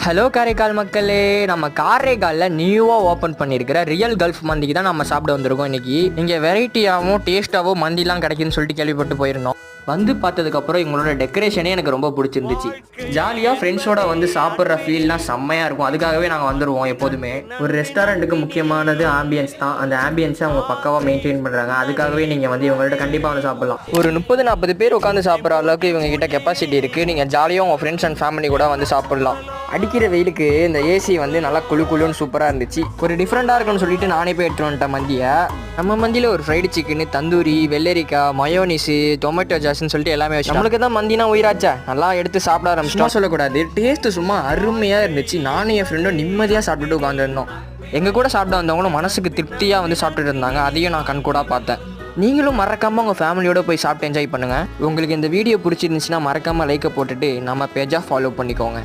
Hello Karaikal மக்களே, நம்ம காரைக்காலில் நியூவாக ஓப்பன் பண்ணியிருக்கிற ரியல் கல்ஃப் மந்திக்கு தான் நம்ம சாப்பிட வந்திருக்கோம். இன்றைக்கி இங்கே வெரைட்டியாகவும் டேஸ்ட்டாகவும் மந்திலாம் கிடைக்குன்னு சொல்லிட்டு கேள்விப்பட்டு போயிருந்தோம். வந்து பார்த்ததுக்கப்புறம் இவங்களோட டெக்கரேஷனே எனக்கு ரொம்ப பிடிச்சிருந்துச்சு. ஜாலியாக ஃப்ரெண்ட்ஸோட வந்து சாப்பிட்ற ஃபீல்லாம் செம்மையாக இருக்கும். அதுக்காகவே நாங்கள் வந்துடுவோம் எப்போதுமே. ஒரு ரெஸ்டாரண்ட்டுக்கு முக்கியமானது ஆம்பியன்ஸ் தான். அந்த ஆம்பியன்ஸை அவங்க பக்காவாக மெயின்டைன் பண்ணுறாங்க. அதுக்காகவே நீங்கள் வந்து இவங்கள்ட்ட கண்டிப்பாக வந்து சாப்பிட்லாம். ஒரு 30-40 பேர் உட்காந்து சாப்பிட்ற அளவுக்கு இவங்க கிட்ட கெப்பாசிட்டி இருக்குது. நீங்கள் ஜாலியாக உங்கள் ஃப்ரெண்ட்ஸ் அண்ட் ஃபேமிலி கூட வந்து சாப்பிட்லாம். அடிக்கிற வெயிலுக்கு இந்த ஏசி வந்து நல்லா குளுன்னு சூப்பராக இருந்துச்சு. ஒரு டிஃப்ரெண்ட்டாக இருக்குன்னு சொல்லிட்டு நானே போய் எடுத்துகிட்டு வந்துட்டேன் மந்தியை. நம்ம மந்தியில் ஒரு ஃப்ரைடு சிக்கனு, தந்தூரி, வெள்ளரிக்காய், மயோனிஸு, டொமேட்டோ ஜாஸ்ன்னு சொல்லிட்டு எல்லாமே வச்சு நம்மளுக்கு தான் மந்தினா உயிராச்சா. நல்லா எடுத்து சாப்பிட ஆரம்பிச்சிட்டோம். சொல்லக்கூடாது, டேஸ்ட்டு சும்மா அருமையாக இருந்துச்சு. நானும் என் ஃப்ரெண்டும் நிம்மதியாக சாப்பிட்டுட்டு உட்காந்துருந்தோம். எங்கள் கூட சாப்பிட வந்தவங்களும் மனசுக்கு திருப்தியாக வந்து சாப்பிட்டுட்டு இருந்தாங்க. அதையும் நான் கண்கூடாக பார்த்தேன். நீங்களும் மறக்காமல் உங்கள் ஃபேமிலியோடு போய் சாப்பிட்டு என்ஜாய் பண்ணுங்கள். உங்களுக்கு இந்த வீடியோ பிடிச்சிருந்துச்சுன்னா மறக்காமல் லைக்கை போட்டுட்டு நம்ம பேஜாக ஃபாலோ பண்ணிக்கோங்க.